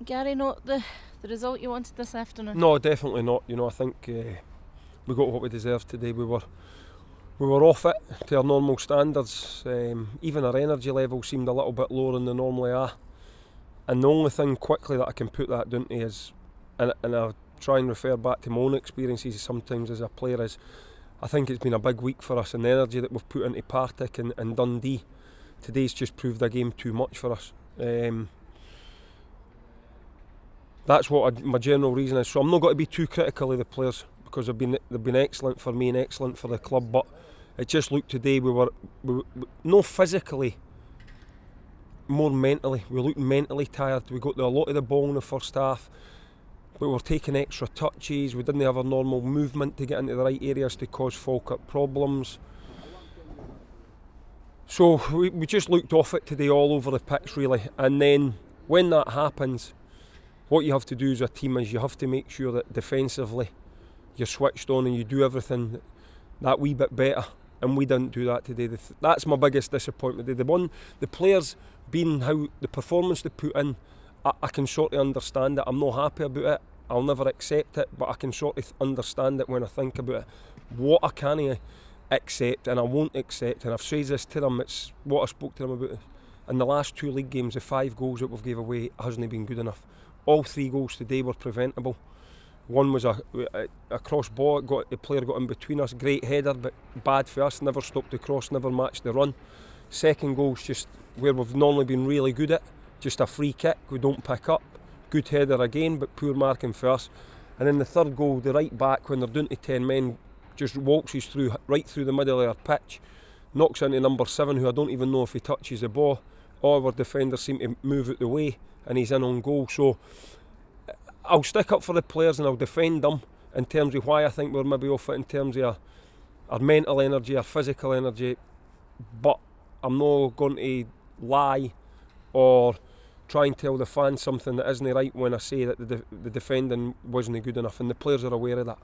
Gary, not the result you wanted this afternoon? No, definitely not. I think we got what we deserved today. We were off it to our normal standards. Even our energy level seemed a little bit lower than they normally are. And the only thing quickly that I can put that down to is, and I try and refer back to my own experiences sometimes as a player, is I think it's been a big week for us, and the energy that we've put into Partick and Dundee today's just proved a game too much for us. That's what my general reason is. So I'm not going to be too critical of the players, because they've been excellent for me and excellent for the club. But it just looked today we were not physically, more mentally. We looked mentally tired. We got a lot of the ball in the first half. We were taking extra touches. We didn't have our normal movement to get into the right areas to cause Falkirk problems. So we just looked off it today all over the pitch, really. And then when that happens, what you have to do as a team is you have to make sure that defensively you're switched on and you do everything that wee bit better. And we didn't do that today. That's my biggest disappointment. The players, being how the performance they put in, I can sort of understand it. I'm not happy about it. I'll never accept it, but I can sort of understand it when I think about it. What I can't accept and I won't accept, and I've said this to them, it's what I spoke to them about. In the last 2 league games, the 5 goals that we've gave away hasn't been good enough. All 3 goals today were preventable. One was a cross ball, the player got in between us, great header, but bad for us, never stopped the cross, never matched the run. Second goal's just where we've normally been really good at, just a free kick, we don't pick up. Good header again, but poor marking for us. And then the third goal, the right back, when they're down to 10 men, just waltzes through, right through the middle of our pitch, knocks into number 7, who I don't even know if he touches the ball. All our defenders seem to move out the way, and he's in on goal. So I'll stick up for the players and I'll defend them in terms of why I think we're maybe off it in terms of our mental energy, our physical energy, but I'm not going to lie or try and tell the fans something that isn't right when I say that the defending wasn't good enough, and the players are aware of that.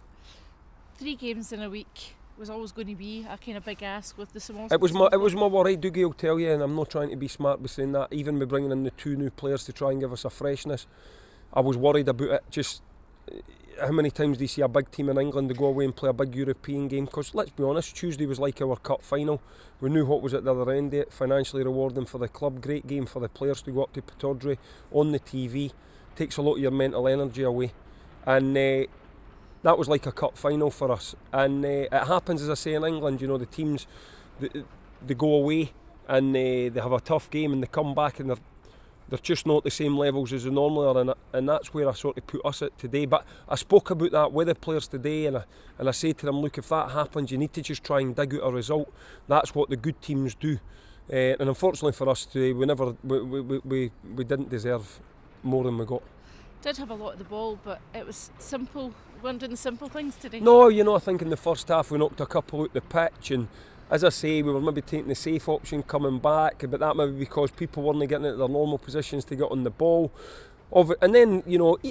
3 games in a week was always going to be a kind of big ask with the small. It was my worry, Dougie will tell you, and I'm not trying to be smart by saying that. Even by bringing in the 2 new players to try and give us a freshness, I was worried about it. Just how many times do you see a big team in England to go away and play a big European game? Because let's be honest, Tuesday was like our cup final. We knew what was at the other end of it, financially rewarding for the club, great game for the players to go up to Pittodrie on the TV, takes a lot of your mental energy away, and that was like a cup final for us. And it happens, as I say, in England, the teams, they go away and they have a tough game and they come back and they're just not the same levels as they normally are, and that's where I sort of put us at today. But I spoke about that with the players today, and I said to them, look, if that happens, you need to just try and dig out a result. That's what the good teams do. And unfortunately for us today, we didn't deserve more than we got. Did have a lot of the ball, but it was simple. We weren't doing the simple things today. No, I think in the first half we knocked a couple out the pitch, and as I say, we were maybe taking the safe option coming back, but that maybe because people weren't getting into their normal positions to get on the ball. And then,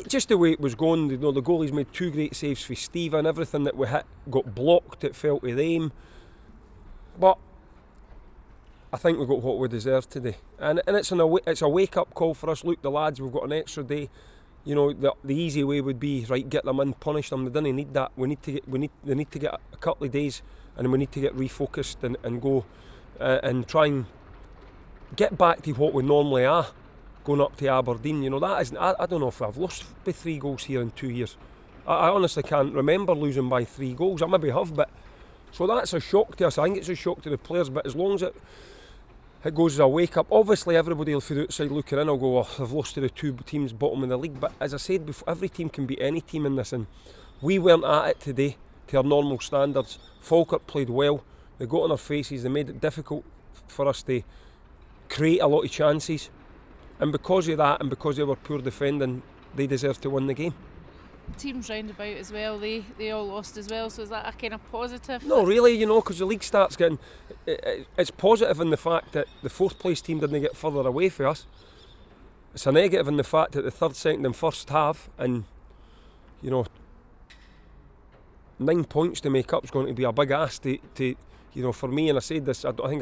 just the way it was going, the goalies made 2 great saves for Steve, and everything that we hit got blocked, it fell to them. But I think we got what we deserved today. And it's a wake-up call for us. Look, the lads, we've got an extra day. The easy way would be, right, get them in, punish them. They didn't need that. They need to get a couple of days, and we need to get refocused and go and try and get back to what we normally are, going up to Aberdeen. That isn't. I don't know if I've lost by 3 goals here in 2 years. I honestly can't remember losing by 3 goals. I maybe have, but so that's a shock to us. I think it's a shock to the players. But as long as it goes as a wake up, obviously everybody from the outside looking in will go, oh, they've lost to the 2 teams bottom of the league. But as I said before, every team can beat any team in this, and we weren't at it today to our normal standards. Falkirk played well, they got on our faces, they made it difficult for us to create a lot of chances, and because of that and because they were poor defending, they deserve to win the game. Teams round about as well, they all lost as well, so is that a kind of positive? No, really, because the league starts getting, it's positive in the fact that the 4th place team didn't get further away from us. It's a negative in the fact that the 3rd, 2nd and 1st have, and 9 points to make up is going to be a big ask to for me. And I think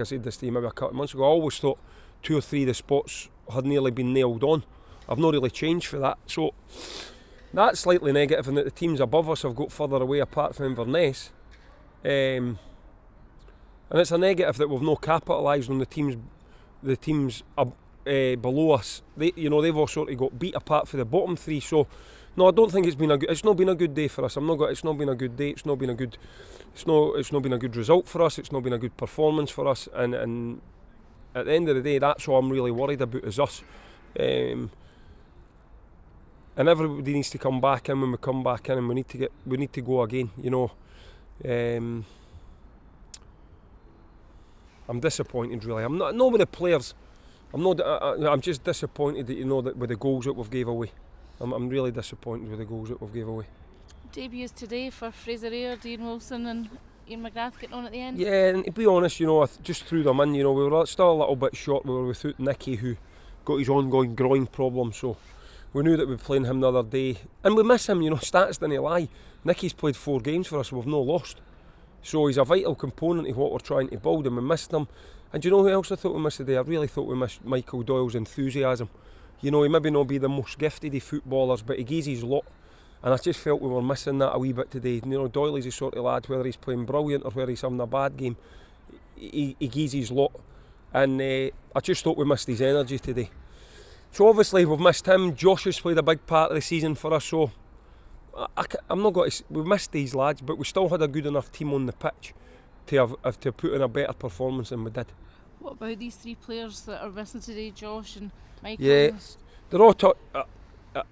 I said this to you maybe a couple of months ago. I always thought 2 or 3 of the spots had nearly been nailed on. I've not really changed for that. So that's slightly negative, and that the teams above us have got further away apart from Inverness. And it's a negative that we've not capitalised on the teams below us. They've all sort of got beat apart for the bottom three. So no, I don't think it's not been a good day for us. It's not been a good day. It's not been a good result for us. It's not been a good performance for us. And at the end of the day, that's all I'm really worried about, is us. And everybody needs to come back in when we come back in, and we need to go again. I'm disappointed, really. I'm not with the players. I'm just disappointed that with the goals that we've gave away. I'm really disappointed with the goals that we've gave away. Debuts today for Fraser Ayre, Dean Wilson and Ian McGrath getting on at the end. Yeah, and to be honest, I just threw them in. We were still a little bit short. We were without Nicky, who got his ongoing groin problem, so we knew that we'd be playing him the other day, and we miss him. Stats didn't lie. Nicky's played 4 games for us, we've no lost, so he's a vital component of what we're trying to build, and we missed him. And do you know who else I thought we missed today? I really thought we missed Michael Doyle's enthusiasm. He maybe not be the most gifted of footballers, but he gives his lot, and I just felt we were missing that a wee bit today. Doyle is the sort of lad, whether he's playing brilliant or whether he's having a bad game, he gives his lot, and I just thought we missed his energy today. So obviously we've missed him. Josh has played a big part of the season for us, so I'm not going to. We missed these lads, but we still had a good enough team on the pitch to put in a better performance than we did. What about these 3 players that are missing today, Josh and Michael? Yeah, they're all.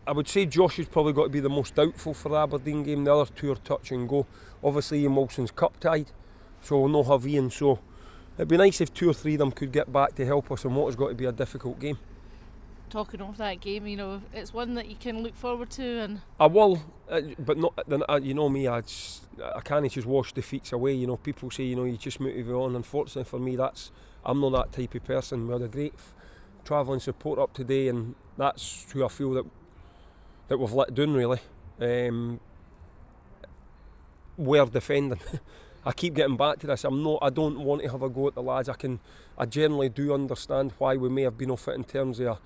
I would say Josh has probably got to be the most doubtful for the Aberdeen game. The other 2 are touch and go. Obviously Ian Wilson's cup tied, so we'll not have Ian. So it'd be nice if 2 or 3 of them could get back to help us in what has got to be a difficult game. Talking of that game, it's one that you can look forward to, and I will, but not. Me, I can't just wash defeats away. People say you just move on. Unfortunately for me, I'm not that type of person. We had a great travelling support up today, and that's who I feel that we've let down, really. We're defending. I keep getting back to this. I don't want to have a go at the lads. I generally do understand why we may have been off it in terms of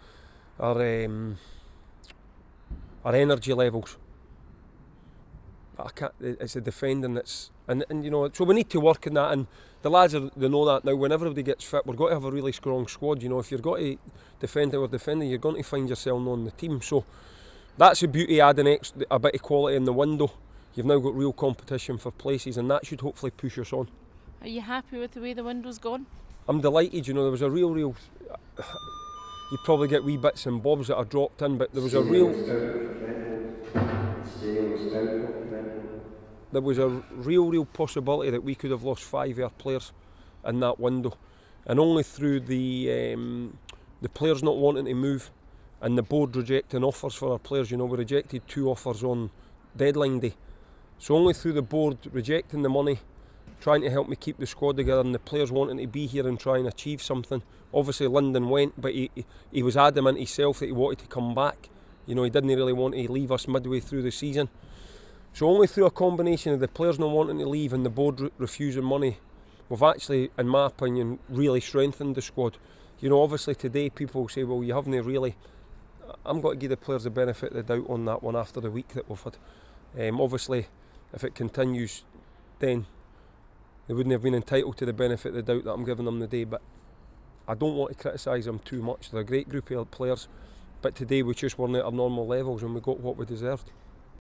our energy levels. I can't. It's the defending that's and so we need to work on that, and the lads they know that now. When everybody gets fit, we're going to have a really strong squad. If you're going to defend our defending, you're going to find yourself on the team. So that's the beauty of adding a bit of quality in the window. You've now got real competition for places, and that should hopefully push us on. Are you happy with the way the window's gone? I'm delighted. There was a real. You probably get wee bits and bobs that are dropped in, but there was a real possibility that we could have lost 5 of our players in that window, and only through the players not wanting to move and the board rejecting offers for our players. We rejected 2 offers on deadline day, so only through the board rejecting the money, trying to help me keep the squad together, and the players wanting to be here and try and achieve something. Obviously Lyndon went, but he was adamant himself that he wanted to come back. He didn't really want to leave us midway through the season. So only through a combination of the players not wanting to leave and the board refusing money, we've actually, in my opinion, really strengthened the squad. Obviously today people will say, well, you haven't really. I'm going to give the players the benefit of the doubt on that one after the week that we've had. Obviously, if it continues, then they wouldn't have been entitled to the benefit of the doubt that I'm giving them today. But I don't want to criticise them too much. They're a great group of players, but today we just weren't at our normal levels and we got what we deserved.